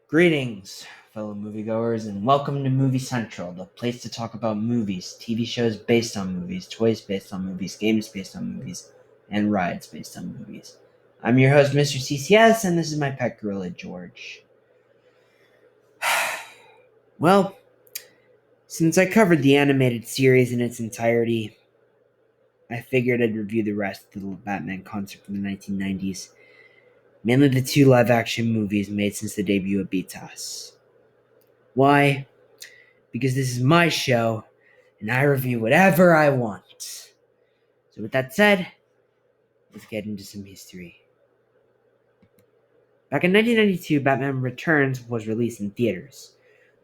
Greetings, fellow moviegoers, and welcome to Movie Central, the place to talk about movies, TV shows based on movies, toys based on movies, games based on movies, and rides based on movies. I'm your host, Mr. CCS, and this is my pet gorilla, George. Well, since I covered the animated series in its entirety, I figured I'd review the rest of the Batman concept from the 1990s, mainly the two live-action movies made since the debut of BTAS. Why? Because this is my show, and I review whatever I want. So with that said, let's get into some history. Back in 1992, Batman Returns was released in theaters.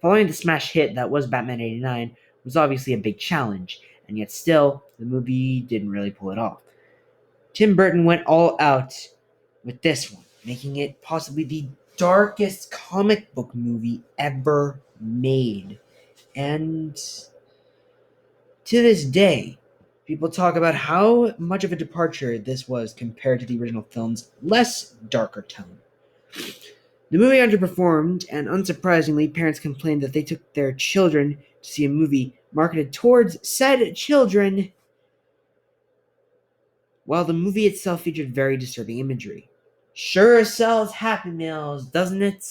Following the smash hit that was Batman 89 was obviously a big challenge, and yet still, the movie didn't really pull it off. Tim Burton went all out with this one, making it possibly the darkest comic book movie ever made. And to this day, people talk about how much of a departure this was compared to the original film's less darker tone. The movie underperformed, and unsurprisingly, parents complained that they took their children to see a movie marketed towards said children, while the movie itself featured very disturbing imagery. Sure sells Happy Meals, doesn't it?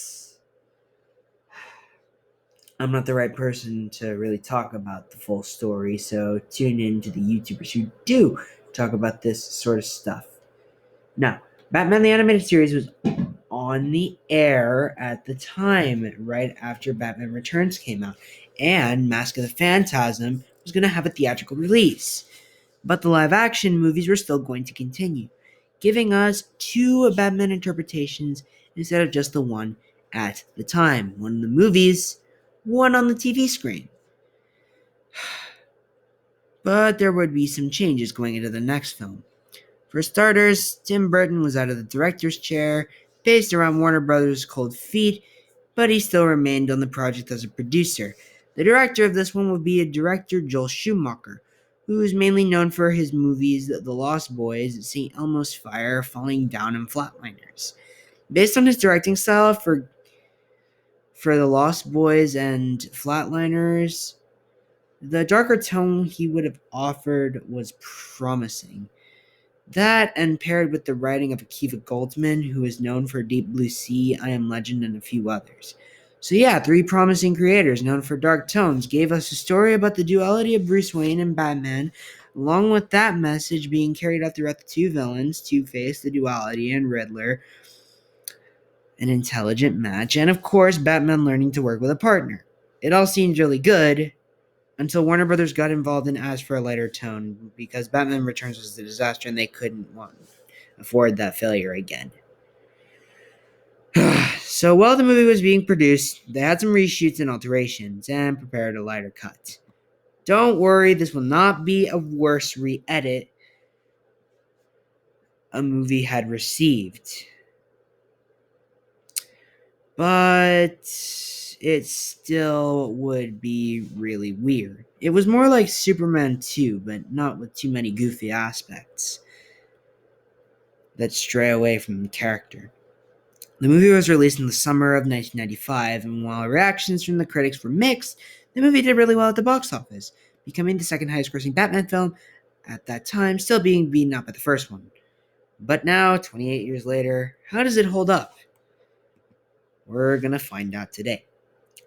I'm not the right person to really talk about the full story, so tune in to the YouTubers who do talk about this sort of stuff. Now, Batman the Animated Series was on the air at the time, right after Batman Returns came out, and Mask of the Phantasm was going to have a theatrical release. But the live-action movies were still going to continue, giving us two Batman interpretations instead of just the one at the time. One in the movies, one on the TV screen. But there would be some changes going into the next film. For starters, Tim Burton was out of the director's chair, based around Warner Brothers' cold feet, but he still remained on the project as a producer. The director of this one would be director Joel Schumacher, who is mainly known for his movies The Lost Boys, St. Elmo's Fire, Falling Down, and Flatliners. Based on his directing style for The Lost Boys and Flatliners, the darker tone he would have offered was promising. That, and paired with the writing of Akiva Goldsman, who is known for Deep Blue Sea, I Am Legend, and a few others. So yeah, three promising creators known for dark tones gave us a story about the duality of Bruce Wayne and Batman, along with that message being carried out throughout the two villains, Two-Face, the duality, and Riddler, an intelligent match, and of course, Batman learning to work with a partner. It all seemed really good, until Warner Brothers got involved and asked for a lighter tone, because Batman Returns was a disaster and they couldn't afford that failure again. So while the movie was being produced, they had some reshoots and alterations, and prepared a lighter cut. Don't worry, this will not be a worse re-edit a movie had received. But it still would be really weird. It was more like Superman 2, but not with too many goofy aspects that stray away from the character. The movie was released in the summer of 1995, and while reactions from the critics were mixed, the movie did really well at the box office, becoming the second highest grossing Batman film at that time, still being beaten up by the first one. But now, 28 years later, how does it hold up? We're gonna find out today.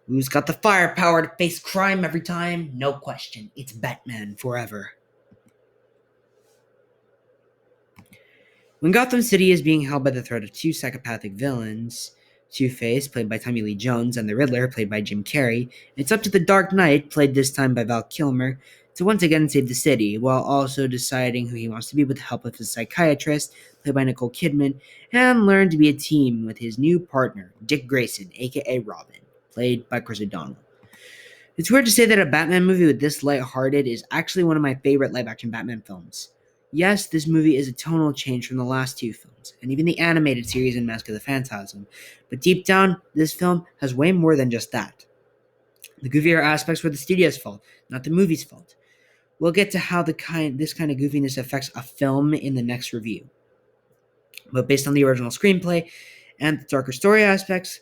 Who's got the firepower to face crime every time? No question, it's Batman forever. When Gotham City is being held by the threat of two psychopathic villains, Two-Face, played by Tommy Lee Jones, and the Riddler, played by Jim Carrey, it's up to the Dark Knight, played this time by Val Kilmer, to once again save the city, while also deciding who he wants to be with the help of his psychiatrist, played by Nicole Kidman, and learn to be a team with his new partner, Dick Grayson, aka Robin, played by Chris O'Donnell. It's weird to say that a Batman movie with this lighthearted is actually one of my favorite live-action Batman films. Yes, this movie is a tonal change from the last two films, and even the animated series and Mask of the Phantasm, but deep down, this film has way more than just that. The goofier aspects were the studio's fault, not the movie's fault. We'll get to how this kind of goofiness affects a film in the next review. But based on the original screenplay and the darker story aspects,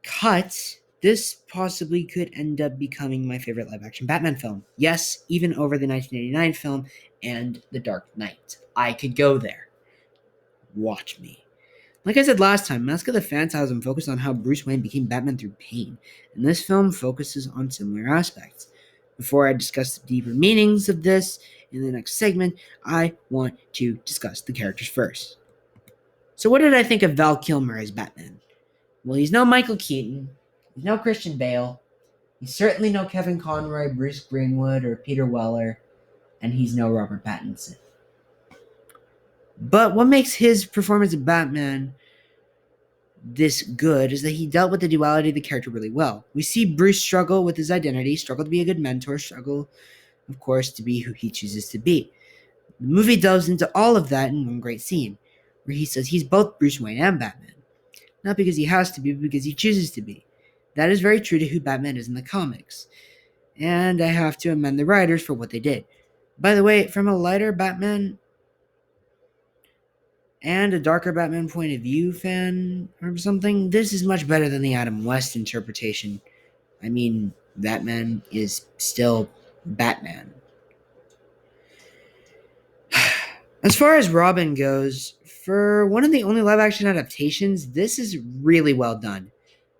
cut, this possibly could end up becoming my favorite live action Batman film. Yes, even over the 1989 film and The Dark Knight. I could go there. Watch me. Like I said last time, Mask of the Phantasm focused on how Bruce Wayne became Batman through pain, and this film focuses on similar aspects. Before I discuss the deeper meanings of this in the next segment, I want to discuss the characters first. So, what did I think of Val Kilmer as Batman? Well, he's no Michael Keaton, he's no Christian Bale, he's certainly no Kevin Conroy, Bruce Greenwood, or Peter Weller, and he's no Robert Pattinson. But what makes his performance of Batman this good is that he dealt with the duality of the character really well. We see Bruce struggle with his identity, struggle to be a good mentor, struggle, of course, to be who he chooses to be. The movie delves into all of that in one great scene, where he says he's both Bruce Wayne and Batman. Not because he has to be, but because he chooses to be. That is very true to who Batman is in the comics. And I have to amend the writers for what they did. By the way, from a lighter Batman and a darker Batman point of view fan or something, this is much better than the Adam West interpretation. I mean, Batman is still Batman. As far as Robin goes, for one of the only live-action adaptations, this is really well done.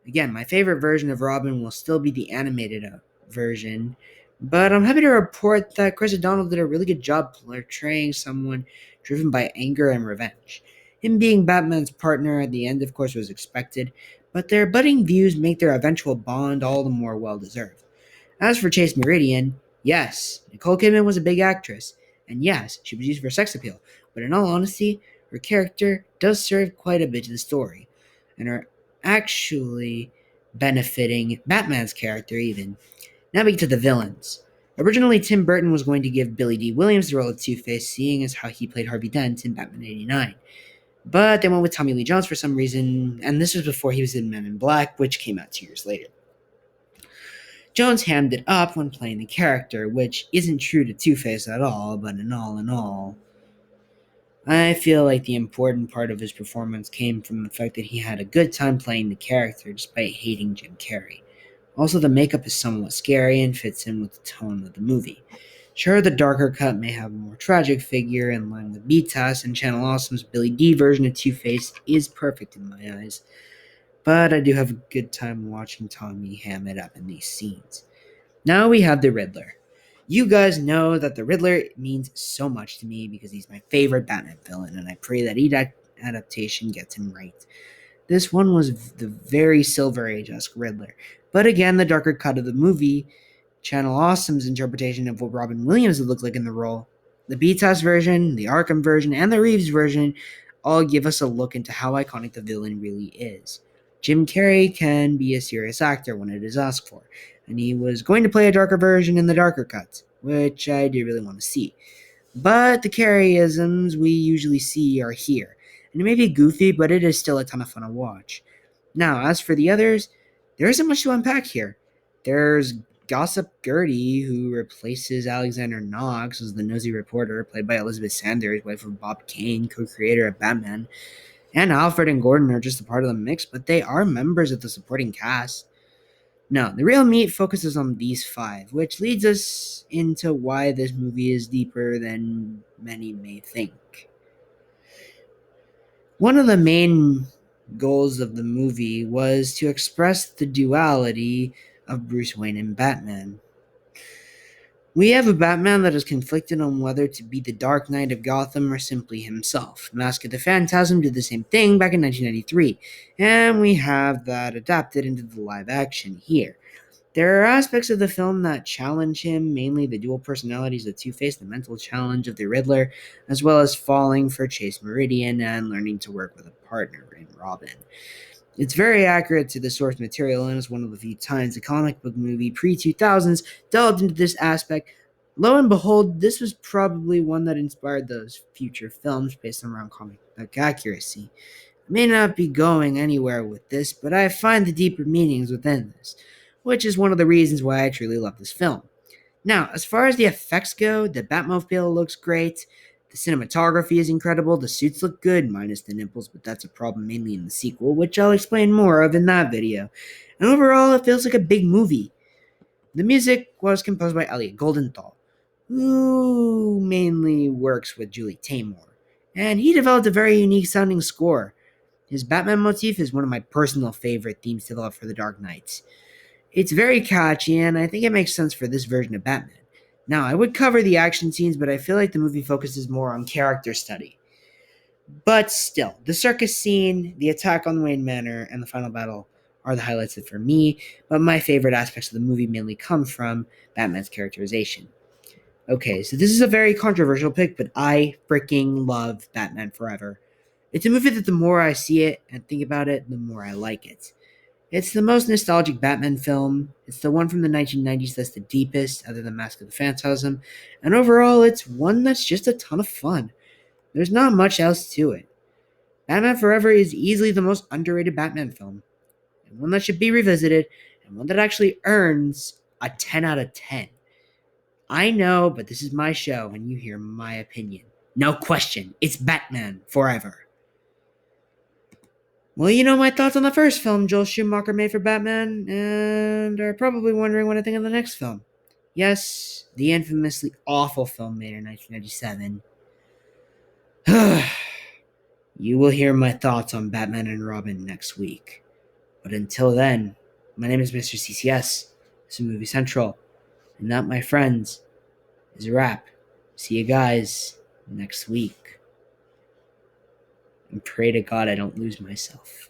Again, my favorite version of Robin will still be the animated version, but I'm happy to report that Chris O'Donnell did a really good job portraying someone driven by anger and revenge. Him being Batman's partner at the end, of course, was expected, but their budding views make their eventual bond all the more well-deserved. As for Chase Meridian, yes, Nicole Kidman was a big actress, and yes, she was used for sex appeal, but in all honesty, her character does serve quite a bit to the story, and are actually benefiting Batman's character even. Now we get to the villains. Originally, Tim Burton was going to give Billy D. Williams the role of Two-Face, seeing as how he played Harvey Dent in Batman 89. But they went with Tommy Lee Jones for some reason, and this was before he was in Men in Black, which came out 2 years later. Jones hammed it up when playing the character, which isn't true to Two-Face at all, but in all, I feel like the important part of his performance came from the fact that he had a good time playing the character despite hating Jim Carrey. Also, the makeup is somewhat scary and fits in with the tone of the movie. Sure, the darker cut may have a more tragic figure in line with BTAS, and Channel Awesome's Billy D version of Two-Face is perfect in my eyes. But I do have a good time watching Tommy ham it up in these scenes. Now we have the Riddler. You guys know that the Riddler means so much to me because he's my favorite Batman villain, and I pray that each adaptation gets him right. This one was the very Silver Age-esque Riddler, but again, the darker cut of the movie, Channel Awesome's interpretation of what Robin Williams would look like in the role, the BTAS version, the Arkham version, and the Reeves version all give us a look into how iconic the villain really is. Jim Carrey can be a serious actor when it is asked for, and he was going to play a darker version in the darker cut, which I do really want to see. But the Carreyisms we usually see are here, and it may be goofy, but it is still a ton of fun to watch. Now, as for the others, there isn't much to unpack here. There's Gossip Gertie, who replaces Alexander Knox as the nosy reporter, played by Elizabeth Sanders, wife of Bob Kane, co-creator of Batman. And Alfred and Gordon are just a part of the mix, but they are members of the supporting cast. No, the real meat focuses on these 5, which leads us into why this movie is deeper than many may think. One of the main goals of the movie was to express the duality of Bruce Wayne and Batman. We have a Batman that is conflicted on whether to be the Dark Knight of Gotham or simply himself. Mask of the Phantasm did the same thing back in 1993, and we have that adapted into the live action here. There are aspects of the film that challenge him, mainly the dual personalities of Two-Face, the mental challenge of the Riddler, as well as falling for Chase Meridian and learning to work with a partner in Robin. It's very accurate to the source material and is one of the few times a comic book movie pre-2000s delved into this aspect. Lo and behold, this was probably one that inspired those future films based around comic book accuracy. I may not be going anywhere with this, but I find the deeper meanings within this, which is one of the reasons why I truly love this film. Now, as far as the effects go, the Batmobile looks great. The cinematography is incredible, the suits look good, minus the nipples, but that's a problem mainly in the sequel, which I'll explain more of in that video. And overall, it feels like a big movie. The music was composed by Elliot Goldenthal, who mainly works with Julie Taymor, and he developed a very unique sounding score. His Batman motif is one of my personal favorite themes developed for The Dark Knight. It's very catchy, and I think it makes sense for this version of Batman. Now, I would cover the action scenes, but I feel like the movie focuses more on character study. But still, the circus scene, the attack on Wayne Manor, and the final battle are the highlights for me, but my favorite aspects of the movie mainly come from Batman's characterization. Okay, so this is a very controversial pick, but I freaking love Batman Forever. It's a movie that the more I see it and think about it, the more I like it. It's the most nostalgic Batman film. It's the one from the 1990s that's the deepest, other than Mask of the Phantasm. And overall, it's one that's just a ton of fun. There's not much else to it. Batman Forever is easily the most underrated Batman film, and one that should be revisited, and one that actually earns a 10 out of 10. I know, but this is my show, and you hear my opinion. No question, it's Batman Forever. Well, you know my thoughts on the first film Joel Schumacher made for Batman, and are probably wondering what I think of the next film. Yes, the infamously awful film made in 1997. You will hear my thoughts on Batman and Robin next week. But until then, my name is Mr. CCS. This is Movie Central. And that, my friends, is a wrap. See you guys next week. And pray to God I don't lose myself.